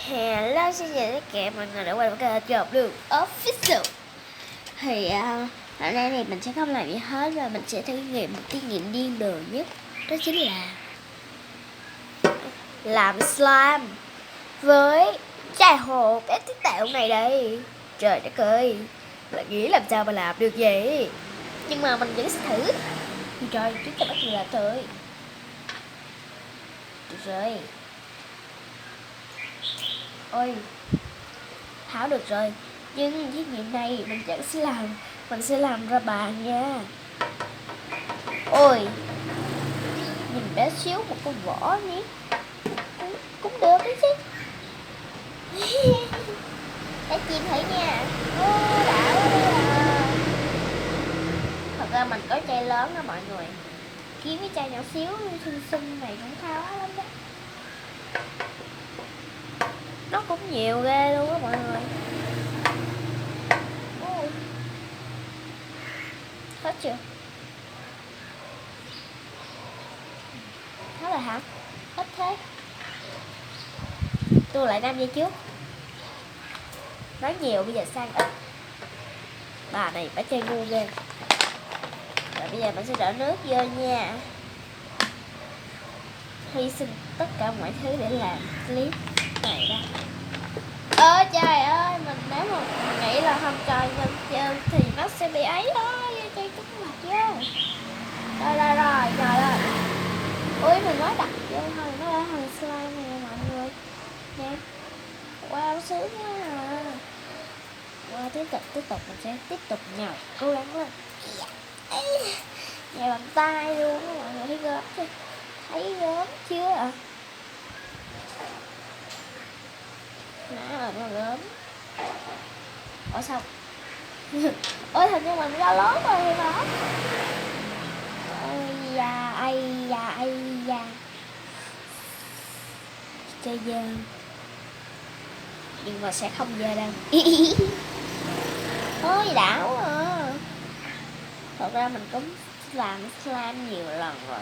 Hello, xin chào tất cả mọi người đã quay lại kênh Job Đường Official. Thì hôm nay thì mình sẽ không làm gì hết và mình sẽ thử nghiệm một thí nghiệm điên rồ nhất. Đó chính là làm slime với chai hồ bé tí tẹo này đây. Trời đất ơi, là nghĩ làm sao mà làm được vậy? Nhưng mà mình vẫn sẽ thử. Trời, chúng ta bắt đầu làm thôi. Được rồi. Ôi, tháo được rồi. Nhưng thí nghiệm này mình sẽ làm ra bàn nha. Ôi, nhìn bé xíu một con vỏ nhé, cũng được đấy chứ. Để chim thử nha. Ô, đã quá đi à. Thật ra mình có chai lớn đó mọi người, kiếm cái chai nhỏ xíu xinh xinh này cũng khó lắm đó. Nó cũng nhiều ghê luôn á mọi người. Ôi, hết chưa? Hết rồi hả? Ít thế. Tôi lại 5 giây trước. Nói nhiều bây giờ sang ít. Bà này bà chơi ngu ghê. Rồi bây giờ mình sẽ đổ nước vô nha. Hy sinh tất cả mọi thứ để làm clip này đó. Ơ trời ơi, nếu mà mình nghĩ là không trời nhân chơi thì nó sẽ bị ấy thôi, chơi cứng mặt vô. Rồi rồi rồi. Ui, mình nói đặt vô thôi, nó đã thành slime này mọi người nè. Wow, sướng quá à. Wow, tiếp tục mình sẽ tiếp tục nhào cố gắng lên. Nhào bằng tay luôn á mọi người, thấy gớm chưa? Thấy gớm chưa ạ? Má ơi, nó gớm. Ủa sao? Ôi, hình như mình ra lớn rồi thì mà. Ây da. Chơi dơ. Nhưng mà sẽ không dơ đâu. Ôi, đảo à. Thật ra mình cũng làm slime nhiều lần rồi,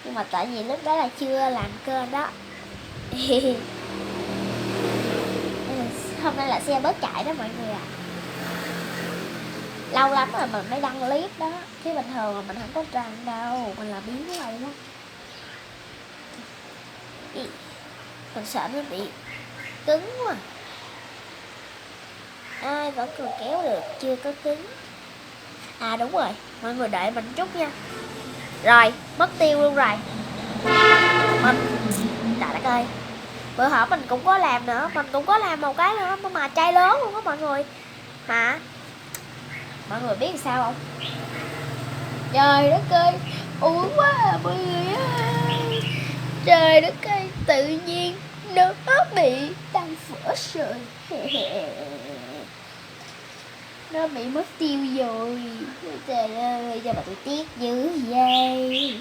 nhưng mà tại vì lúc đó là chưa làm kênh đó. Hôm nay là xe bớt chạy đó mọi người à. Lâu lắm rồi mình mới đăng clip đó, chứ bình thường mà mình không có đăng đâu, mình làm biến lâu lắm. Mình sợ nó bị cứng quá. Ai vẫn còn kéo được, chưa có cứng. À đúng rồi, mọi người đợi mình chút nha. Rồi, mất tiêu luôn rồi. Trời đất ơi, bữa hổm mình cũng có làm nữa, mình cũng có làm một cái nữa mà chai lớn luôn á mọi người. Mà mọi người biết sao không? Trời đất ơi, uống quá à mọi người ơi. Trời đất ơi, tự nhiên nó bị tan vỡ rồi. Nó bị mất tiêu rồi. Trời ơi, cho bà tôi tiếc dữ vậy.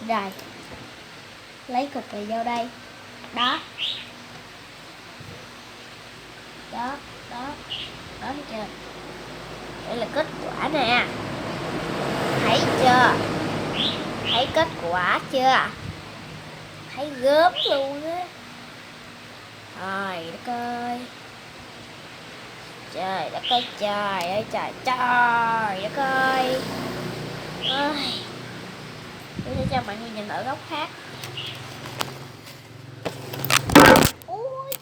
Rồi, lấy cục này vô đây. Đó, thấy chưa? Đây là kết quả nè. Thấy chưa? Thấy kết quả chưa? Thấy gớm luôn á. Trời đất ơi. Trời đất ơi, trời ơi, trời đất ơi. Tôi sẽ cho mọi người nhìn ở góc khác. Ui,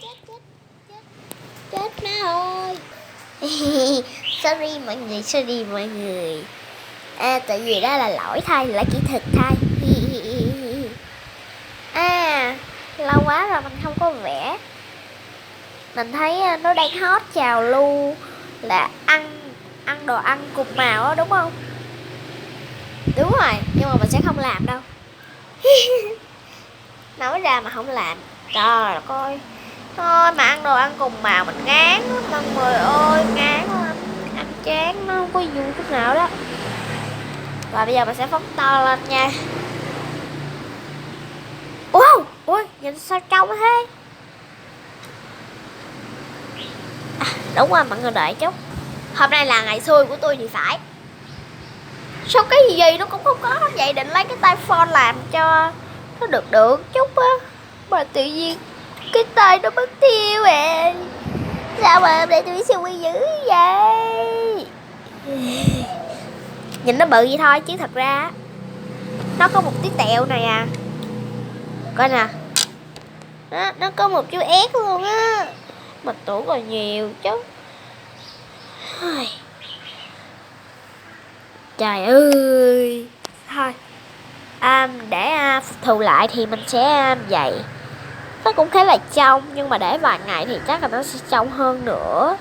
chết má ơi. Sorry mọi người. Tại vì đó là lỗi thôi, là kỹ thuật thôi. Lâu quá rồi mình không có vẽ. Mình thấy nó đang hot trào lưu là ăn đồ ăn cùng màu đó, đúng không? Đúng rồi, nhưng mà mình sẽ không làm đâu. Nói ra mà không làm. Trời đất ơi. Thôi mà ăn đồ ăn cùng màu mình ngán lắm mọi người ơi, ngán lắm. Ăn chán nó không có vui chút nào đó. Và bây giờ mình sẽ phóng to lên nha. Wow, ui, nhìn sao trong thế. Đúng rồi mọi người, đợi chút. Hôm nay là ngày xui của tôi thì phải. Sao cái gì nó cũng không có vậy, định lấy cái tay phone làm cho nó được chút á. mà tự nhiên cái tay nó mất tiêu à. Sao mà hôm nay tôi siêu quy dữ vậy? Nhìn nó bự vậy thôi chứ thật ra nó có một tí tẹo này à. Coi nè, nó có một chú ét luôn á. Mà tưởng còn nhiều chứ. Trời ơi. Thôi để phục thù lại thì mình sẽ vậy. Nó cũng khá là trong, nhưng mà để vài ngày thì chắc là nó sẽ trong hơn nữa.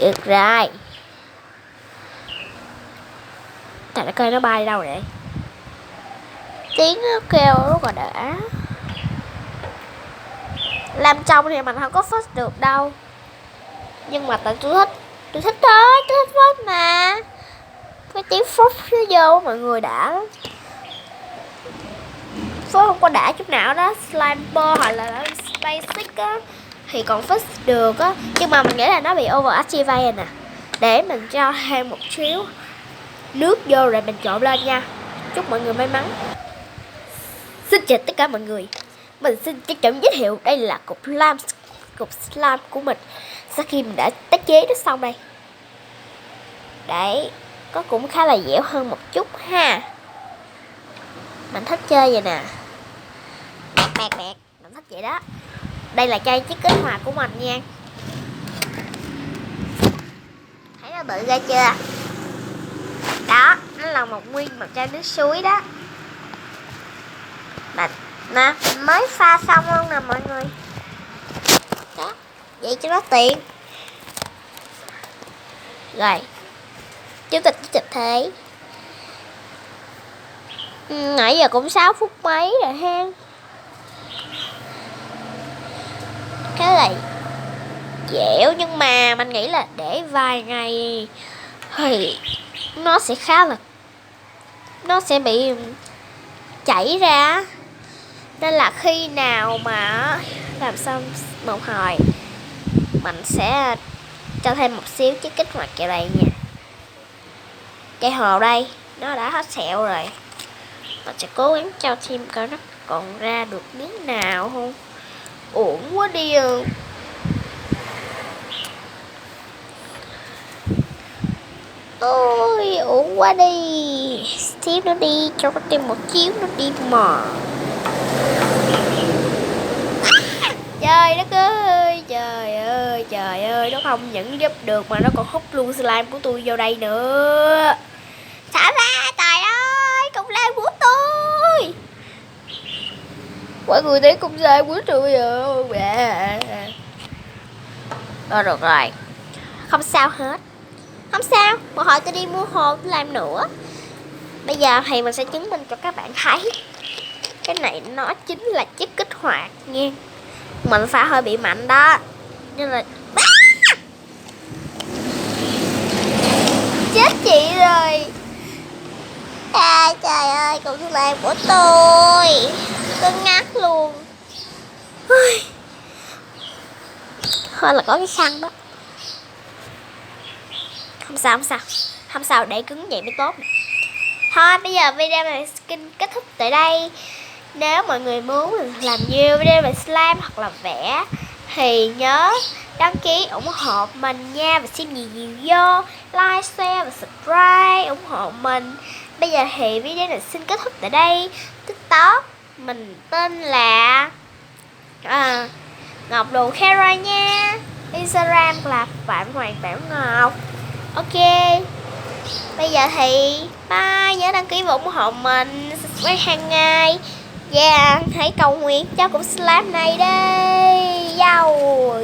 Được rồi. Trời đất ơi, nó bay đâu vậy? Tiếng nó kêu rất là đã. Làm trong thì mình không có first được đâu. Nhưng mà tại tôi thích. Tôi thích thôi, tôi thích first mà. Cái tiếng first nó vô mọi người đã lắm. First không có đã chút nào đó. Slimer hoặc là basic á thì còn fix được á. Nhưng mà mình nghĩ là nó bị overactivated nè. Để mình cho thêm một xíu nước vô rồi mình trộn lên nha. Chúc mọi người may mắn. Xin chào tất cả mọi người. Mình xin trân trọng giới thiệu đây là cục slime của mình. Sau khi mình đã tái chế nó xong đây. Đấy, có cũng khá là dẻo hơn một chút ha. Mình thích chơi vậy nè. Bẹt, mình thích vậy đó. Đây là chai chiếc kết hoạt của mình nha. Thấy nó bự ra chưa? Đó, nó là một nguyên một chai nước suối đó. Nè, mới pha xong luôn nè mọi người. Đó, vậy cho nó tiện. Rồi, chúng ta chỉ thế. Nãy giờ cũng 6 phút mấy rồi ha. Cái này dẻo, nhưng mà mình nghĩ là để vài ngày thì nó sẽ khá là, nó sẽ bị chảy ra. Nên là khi nào mà làm xong một hồi mình sẽ cho thêm một xíu chiếc kích hoạt vào đây nha. Cây hồ đây nó đã hết sẹo rồi. Mình sẽ cố gắng cho thêm coi nó còn ra được miếng nào không. Uổng quá đi à. Ôi uổng quá đi. Xíu nó đi, cho nó thêm một chiếu nó đi mà. Trời đất ơi, trời ơi, nó không những giúp được mà nó còn hút luôn slime của tôi vô đây nữa. Xả ra, trời ơi, cục slime của tôi. Mọi người thấy cục slime của tôi rồi. Được rồi, không sao hết. Không sao, một hồi tôi đi mua hồ tôi làm nữa. Bây giờ thì mình sẽ chứng minh cho các bạn thấy. Cái này nó chính là chất kích hoạt nha. Mình phải hơi bị mạnh đó. Nên là chết chị rồi. Trời ơi, cục slime của tôi ngắt luôn. Hơi là có cái khăn đó. Không sao, để cứng vậy mới tốt. Thôi bây giờ video này skin kết thúc tại đây. Nếu mọi người muốn làm nhiều video về slime hoặc là vẽ thì nhớ đăng ký ủng hộ mình nha. Và xem nhiều vô, like, share và subscribe ủng hộ mình. Bây giờ thì video này xin kết thúc tại đây. TikTok mình tên là Ngọc Đồ Kara nha. Instagram là Phạm Hoàng Bảo Ngọc. Ok, bây giờ thì bye. Nhớ đăng ký và ủng hộ mình, subscribe hàng ngày. Hãy cầu nguyện cho cục slime này đây. Dầu